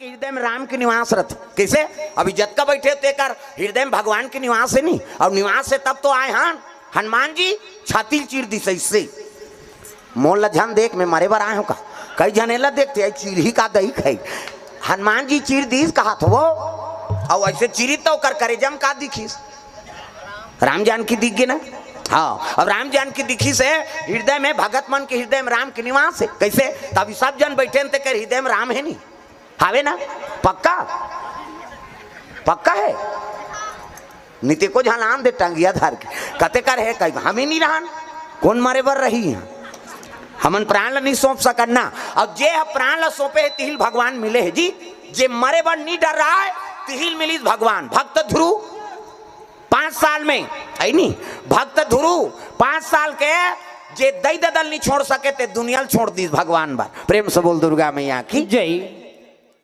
हृदय में राम के निवास रहते कैसे अभी जतका बैठे तो एक हृदय में भगवान के निवास है नहीं और निवास है तब तो आए हन हनुमान जी छाती चीर दी सही मोल लझन देख में मारे बार आए हो का कई जनेला देखते चीर ही का दही खाई हनुमान जी चीर दी कहा तो वो और ऐसे चीरी तो कर करे जम का दिखीस राम जान की दिख गई ना। हाँ अब राम जान की दिखी से हृदय में भगत मन के हृदय में राम के निवास है कैसे तभी सब जन बैठे ते कर हृदय में राम है नहीं हावे ना पक्का पक्का है नीति को झलान दे टंगिया धार के कते कर है कहीं हम ही नहीं रहन कौन मारे बर रही है हमन प्राण ला नहीं सौंप सकना और जे प्राण ला सौंपे है तिहिल भगवान मिले है जी जे मरे बर नहीं डर रहा है तिहिल मिली भगवान भक्त ध्रुव 5 साल में है नहीं भक्त ध्रुव 5 साल के जे दई ददल नहीं छोड़ सके ते दुनिया छोड़ दी भगवान बार प्रेम से बोल दुर्गा मैया की जय।